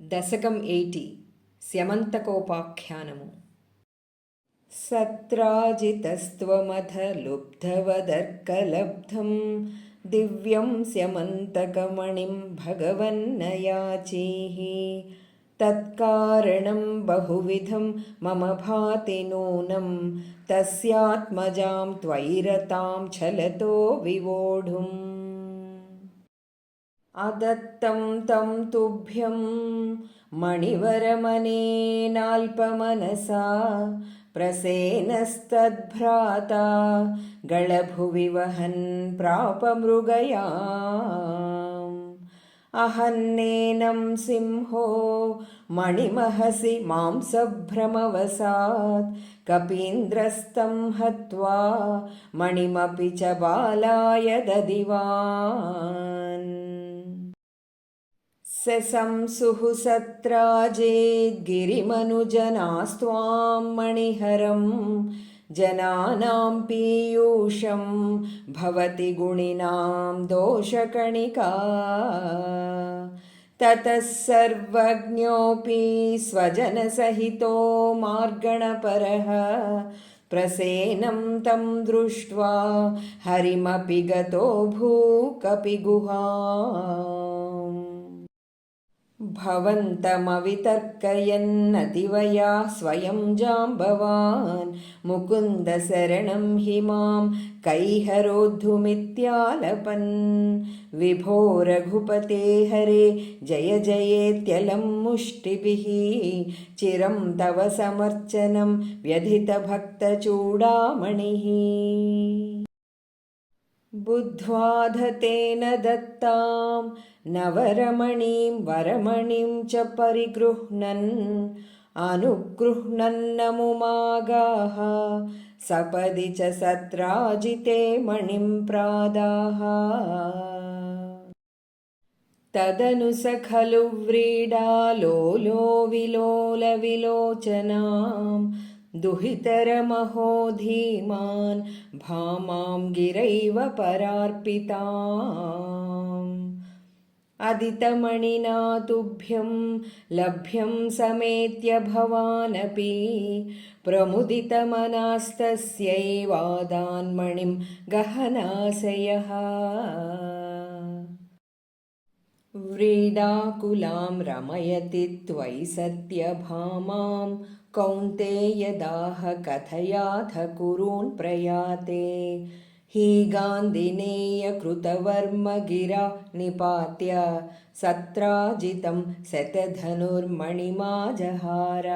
దశకం 80 స్యమంతకోపాఖ్యానము. సత్రాజితస్త్వమథ దివ్యం స్యమంతకమణిం భగవన్నయాచీః తత్కారణం బహువిధం మమ భాతి నూనం తస్యాత్మజాం త్వయిరతాం ఛలతో వివోఢుం. అదత్తం తం తుభ్యం మణివరమనేనాల్పమనసా ప్రసేనస్తద్భ్రాతా గళభువి వహన్ ప్రాపమృగయాం. అహన్నేనం సింహో మణిమహసి మాంసభ్రమవసాత్ కపీంద్రస్తం హత్వా మణిమపి చ బాలాయ దదివాన్. సంసుః సత్రాజేద్గిరిమనుజనాస్త్వాం మణిహరం జనానాం పీయూషం భవతి గుణినాం దోషకణికా. తతః సర్వజ్ఞోऽపి స్వజనసహితో మార్గణపరః ప్రసేనం తం దృష్ట్వా హరిమపి గతో భూకపిగుహాం. భవంతమవితర్కయన్నతివయా స్వయం జాంబవాన్ ముకుందశరణం हि మాం కైహరోద్ధుమిత్యాలపన్. విభో రఘుపతే హరే జయ జయేత్యలం ముష్టిభిః చిరం తవ సమర్చనం వ్యధితభక్తచూడామణిః. బుద్ధ్వాధతేన దత్తాం నవరమణీం వరమణిం చ పరిగృహ్ణన్ అనుగృహ్ణన్నముమాగాః సపది చ సత్రాజితే మణిం ప్రాదాః. తదను స ఖలు వ్రీడాలోలో విలోల విలోచనాం దుహితరమహో ధీమాన్ భామాం గిరైవ పరార్పితాం. అదితమణినా తుభ్యం లభ్యం సమేత్య భవానపి ప్రముదితమనాస్తస్యైవాదాన్మణిం గహనాశయః. వ్రీడాకులాం రమయతి త్వయి సత్యభామాం కౌంతేయదాహ కథయాథ కురూన్ ప్రయాతే. హి గాంధినేయకృతవర్మ గిరా నిపాత్య సత్రాజితం శతధనుర్మణిమాజహార.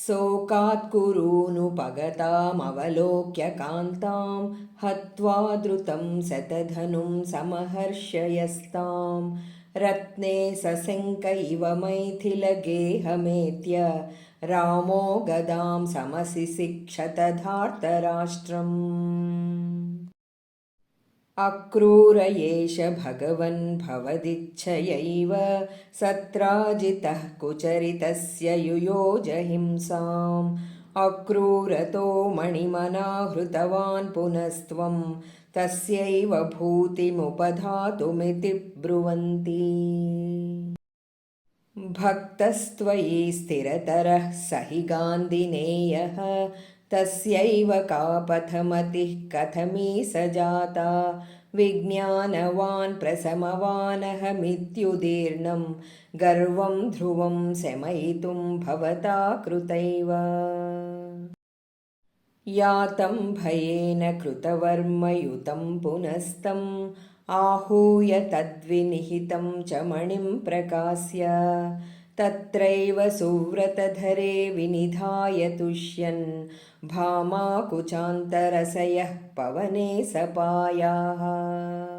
శోకాత్కురూనుపగతామవలోక్య కాంతాం హత్వా ద్రుతం శతధనుం సమహర్షయస్తాం. రత్నే సశంక ఇవ మైథిలగేహమేత్య రామో గదాం సమసిసిక్షతధార్తరాష్ట్రం. అక్రూర ఏష భగవన్ భవదిచ్ఛయైవ సత్రాజితః కుచరితస్య యుయోజ హింసాం. అక్రూరతో మణిమనాహృతవాన్ పునస్త్వం తస్యైవ భూతిముపధాతుమితి బ్రువంతి. భక్తస్త్వయి స్థిరతరః సహి గాంధినేయః తస్యైవ కాపథమతిః కథమీ సజాతా. విజ్ఞానవాన్ ప్రసమవానహమిత్యుదీర్ణం గర్వం ధ్రువం శమయితుం భవతా కృతైవ. యాతం భయేన కృతవర్మయుతం పునస్తం आहूय तद्विनिहितं च मणिं प्रकाश्य. तत्रैव सुव्रतधरे विनिधाय तुष्यन् भामाकुचान्तरसयः पवने सपायाः.